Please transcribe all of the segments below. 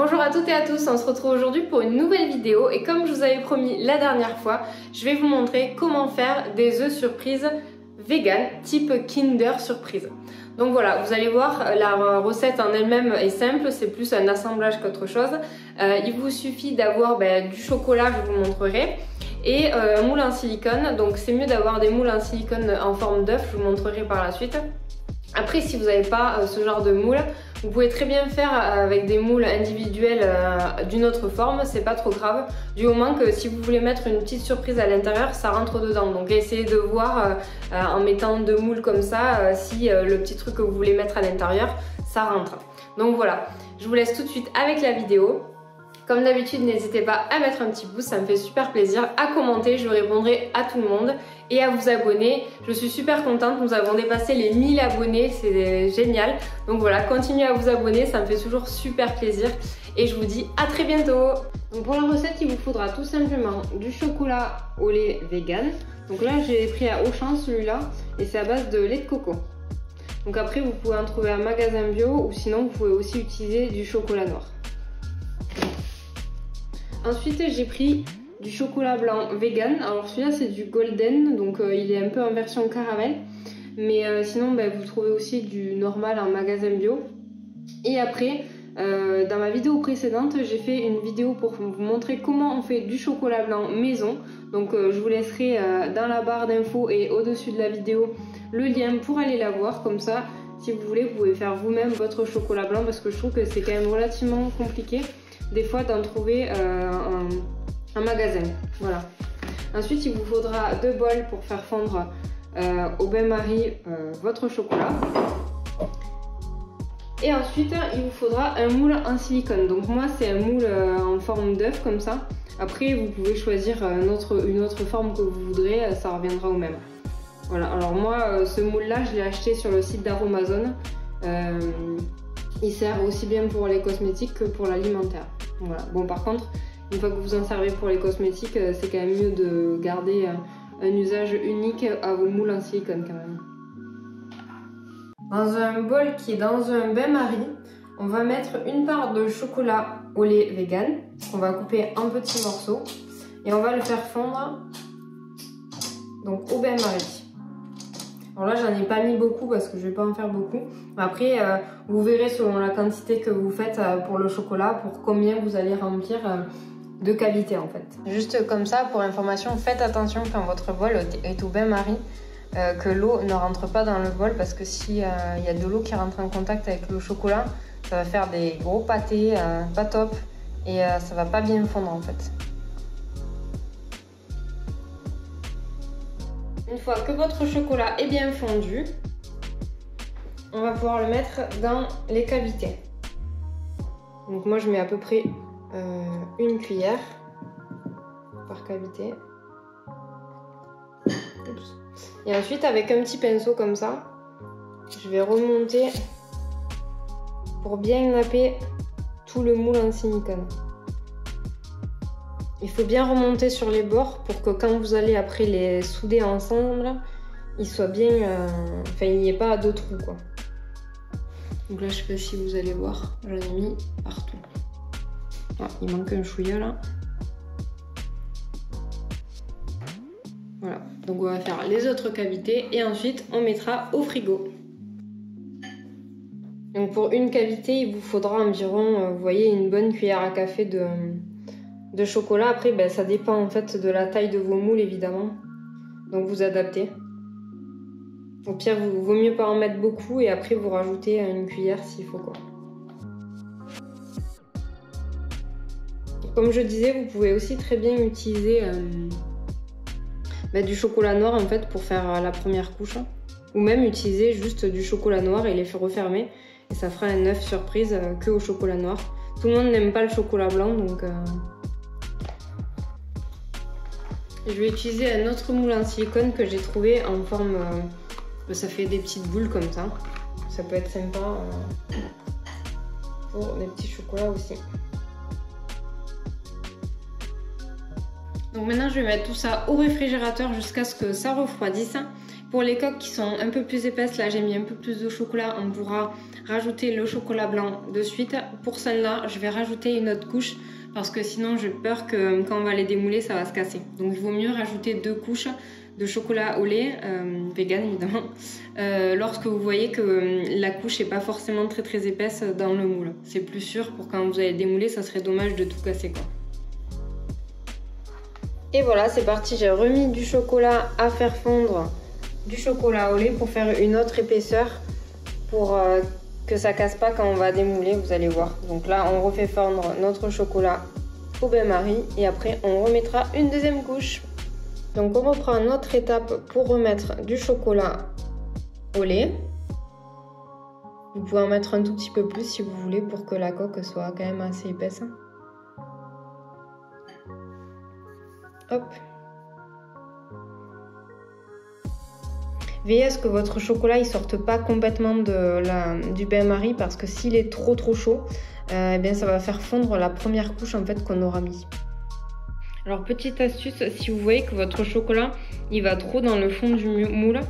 Bonjour à toutes et à tous, on se retrouve aujourd'hui pour une nouvelle vidéo et comme je vous avais promis la dernière fois, je vais vous montrer comment faire des œufs surprise vegan type Kinder Surprise. Donc voilà, vous allez voir, la recette en elle-même est simple, c'est plus un assemblage qu'autre chose. Il vous suffit d'avoir du chocolat, je vous montrerai, et un moule en silicone. Donc c'est mieux d'avoir des moules en silicone en forme d'œuf, je vous montrerai par la suite. Après, si vous n'avez pas ce genre de moule, vous pouvez très bien faire avec des moules individuels d'une autre forme, c'est pas trop grave, du moment que si vous voulez mettre une petite surprise à l'intérieur, ça rentre dedans. Donc essayez de voir en mettant deux moules comme ça, si le petit truc que vous voulez mettre à l'intérieur, ça rentre. Donc voilà, je vous laisse tout de suite avec la vidéo. Comme d'habitude, n'hésitez pas à mettre un petit pouce, ça me fait super plaisir, à commenter, je répondrai à tout le monde et à vous abonner. Je suis super contente, nous avons dépassé les 1000 abonnés, c'est génial. Donc voilà, continuez à vous abonner, ça me fait toujours super plaisir et je vous dis à très bientôt. Donc pour la recette, il vous faudra tout simplement du chocolat au lait vegan. Donc là, j'ai pris à Auchan celui-là et c'est à base de lait de coco. Donc après, vous pouvez en trouver un magasin bio ou sinon vous pouvez aussi utiliser du chocolat noir. Ensuite, j'ai pris du chocolat blanc vegan. Alors celui-là, c'est du golden, donc il est un peu en version caramel. Mais sinon, vous trouvez aussi du normal en magasin bio. Et après, dans ma vidéo précédente, j'ai fait une vidéo pour vous montrer comment on fait du chocolat blanc maison. Donc je vous laisserai dans la barre d'infos et au-dessus de la vidéo le lien pour aller la voir. Comme ça, si vous voulez, vous pouvez faire vous-même votre chocolat blanc parce que je trouve que c'est quand même relativement compliqué des fois d'en trouver un magasin. Voilà. Ensuite, il vous faudra 2 bols pour faire fondre au bain-marie votre chocolat. Et ensuite, il vous faudra un moule en silicone. Donc moi, c'est un moule en forme d'œuf comme ça. Après, vous pouvez choisir une autre forme que vous voudrez, ça reviendra au même. Voilà. Alors moi, ce moule-là, je l'ai acheté sur le site d'Aromazone. Il sert aussi bien pour les cosmétiques que pour l'alimentaire. Voilà. Bon, par contre, une fois que vous en servez pour les cosmétiques, c'est quand même mieux de garder un usage unique à vos moules en silicone quand même. Dans un bol qui est dans un bain-marie, on va mettre une part de chocolat au lait vegan qu'on va couper en petits morceaux et on va le faire fondre donc au bain-marie. Alors là, j'en ai pas mis beaucoup parce que je vais pas en faire beaucoup. Après, vous verrez selon la quantité que vous faites pour le chocolat, pour combien vous allez remplir de cavités en fait. Juste comme ça, pour information, faites attention quand votre bol est au bain-marie, que l'eau ne rentre pas dans le bol parce que s'il y a de l'eau qui rentre en contact avec le chocolat, ça va faire des gros pâtés, pas top, et ça va pas bien fondre en fait. Une fois que votre chocolat est bien fondu, on va pouvoir le mettre dans les cavités. Donc moi je mets à peu près une cuillère par cavité. Oups. Et ensuite avec un petit pinceau comme ça, je vais remonter pour bien napper tout le moule en silicone. Il faut bien remonter sur les bords pour que quand vous allez après les souder ensemble, ils soient bien... il n'y ait pas de trous quoi. Donc là, je sais pas si vous allez voir, j'en ai mis partout. Ah, il manque un chouïa là. Voilà, donc on va faire les autres cavités et ensuite on mettra au frigo. Donc pour une cavité, il vous faudra environ, vous voyez, une bonne cuillère à café de chocolat. Après, ça dépend en fait de la taille de vos moules évidemment. Donc vous adaptez. Au pire, vaut mieux pas en mettre beaucoup et après vous rajoutez une cuillère s'il faut quoi. Comme je disais, vous pouvez aussi très bien utiliser du chocolat noir en fait pour faire la première couche. Ou même utiliser juste du chocolat noir et les refermer. Et ça fera un œuf surprise que au chocolat noir. Tout le monde n'aime pas le chocolat blanc donc... Je vais utiliser un autre moule en silicone que j'ai trouvé en forme... ça fait des petites boules comme ça. Ça peut être sympa pour les petits chocolats aussi. Donc maintenant je vais mettre tout ça au réfrigérateur jusqu'à ce que ça refroidisse. Pour les coques qui sont un peu plus épaisses, là j'ai mis un peu plus de chocolat, on pourra rajouter le chocolat blanc de suite. Pour celle-là, je vais rajouter une autre couche parce que sinon j'ai peur que quand on va les démouler, ça va se casser. Donc il vaut mieux rajouter 2 couches de chocolat au lait, vegan évidemment, lorsque vous voyez que la couche n'est pas forcément très épaisse dans le moule. C'est plus sûr pour quand vous allez démouler, ça serait dommage de tout casser quoi. Et voilà, c'est parti, j'ai remis du chocolat à faire fondre, du chocolat au lait pour faire une autre épaisseur pour que ça casse pas quand on va démouler, vous allez voir. Donc là, on refait fondre notre chocolat au bain-marie et après on remettra une deuxième couche. Donc on reprend notre étape pour remettre du chocolat au lait. Vous pouvez en mettre un tout petit peu plus si vous voulez pour que la coque soit quand même assez épaisse. Hop. Veillez à ce que votre chocolat ne sorte pas complètement du bain-marie parce que s'il est trop chaud, eh bien, ça va faire fondre la première couche en fait, qu'on aura mis. Alors petite astuce, si vous voyez que votre chocolat il va trop dans le fond du moule,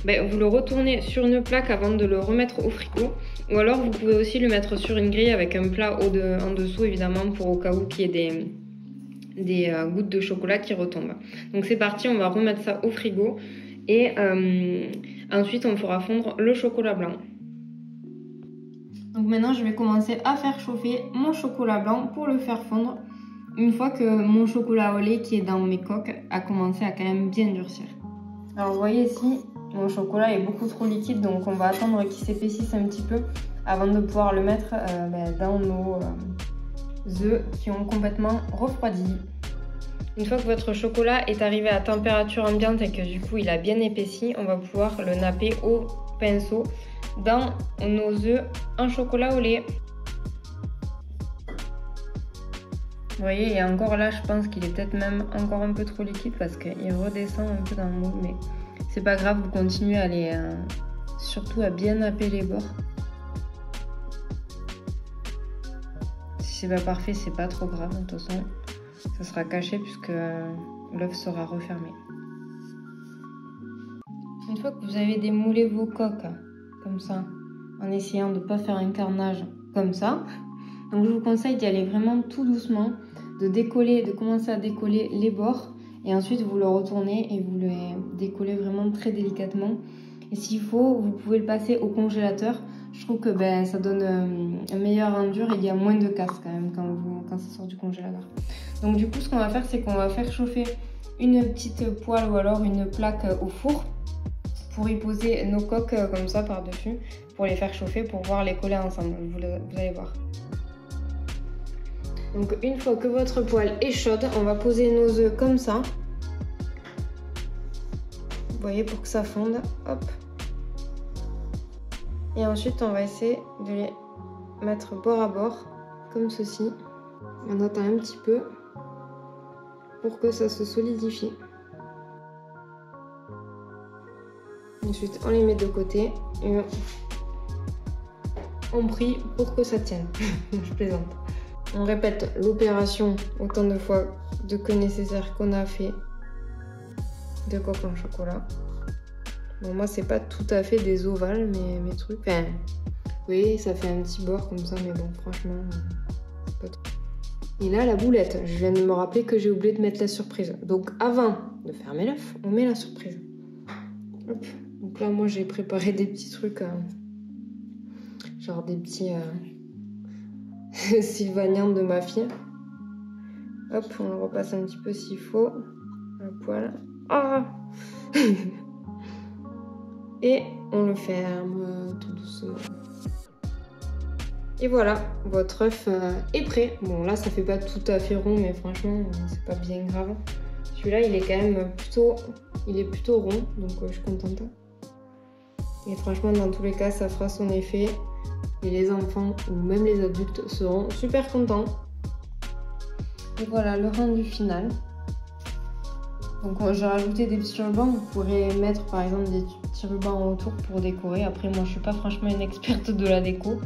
ben, vous le retournez sur une plaque avant de le remettre au frigo. Ou alors vous pouvez aussi le mettre sur une grille avec un plat en dessous évidemment pour au cas où qu'il y ait des gouttes de chocolat qui retombent. Donc c'est parti, on va remettre ça au frigo et ensuite on fera fondre le chocolat blanc. Donc maintenant je vais commencer à faire chauffer mon chocolat blanc pour le faire fondre. Une fois que mon chocolat au lait qui est dans mes coques a commencé à quand même bien durcir. Alors vous voyez ici, mon chocolat est beaucoup trop liquide, donc on va attendre qu'il s'épaississe un petit peu avant de pouvoir le mettre dans nos œufs qui ont complètement refroidi. Une fois que votre chocolat est arrivé à température ambiante et que du coup il a bien épaissi, on va pouvoir le napper au pinceau dans nos œufs en chocolat au lait. Vous voyez, et encore là, je pense qu'il est peut-être même encore un peu trop liquide parce qu'il redescend un peu dans le moule, mais c'est pas grave, vous continuez à les, surtout à bien napper les bords. Si c'est pas parfait, c'est pas trop grave, de toute façon, ça sera caché puisque l'œuf sera refermé. Une fois que vous avez démoulé vos coques, comme ça, en essayant de ne pas faire un carnage comme ça, donc je vous conseille d'y aller vraiment tout doucement, de commencer à décoller les bords et ensuite vous le retournez et vous le décollez vraiment très délicatement. Et s'il faut, vous pouvez le passer au congélateur. Je trouve que ça donne un meilleur rendu et il y a moins de casse quand même quand ça sort du congélateur. Donc du coup, ce qu'on va faire, c'est qu'on va faire chauffer une petite poêle ou alors une plaque au four pour y poser nos coques comme ça par-dessus, pour les faire chauffer, pour pouvoir les coller ensemble, vous allez voir. Donc une fois que votre poêle est chaude, on va poser nos œufs comme ça. Vous voyez, pour que ça fonde, hop. Et ensuite on va essayer de les mettre bord à bord, comme ceci. On attend un petit peu pour que ça se solidifie. Ensuite on les met de côté et on prie pour que ça tienne. Je plaisante. On répète l'opération autant de fois que nécessaire qu'on a fait de coques en chocolat. Bon, moi c'est pas tout à fait des ovales mais mes trucs. Enfin, oui, ça fait un petit bord comme ça, mais bon, franchement, c'est pas trop. Et là, la boulette, je viens de me rappeler que j'ai oublié de mettre la surprise. Donc avant de fermer l'œuf, on met la surprise. Hop. Donc là, moi j'ai préparé des petits trucs, genre des petits sylvaniennes de ma fille. Hop, on le repasse un petit peu s'il faut. Un poil. Ah. Et on le ferme tout doucement. Et voilà, votre œuf est prêt. Bon, là, ça fait pas tout à fait rond, mais franchement, c'est pas bien grave. Celui-là, il est quand même plutôt rond, donc je suis contente. Et franchement, dans tous les cas, ça fera son effet. Et les enfants, ou même les adultes, seront super contents. Et voilà le rendu final. Donc j'ai rajouté des petits rubans. Vous pourrez mettre par exemple des petits rubans autour pour décorer. Après, moi, je suis pas franchement une experte de la déco.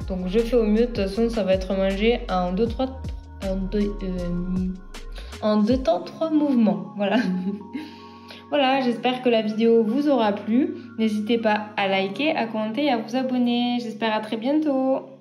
Donc je fais au mieux. De toute façon, ça va être mangé en deux temps, 3 mouvements. Voilà. Voilà, j'espère que la vidéo vous aura plu. N'hésitez pas à liker, à commenter et à vous abonner. J'espère à très bientôt.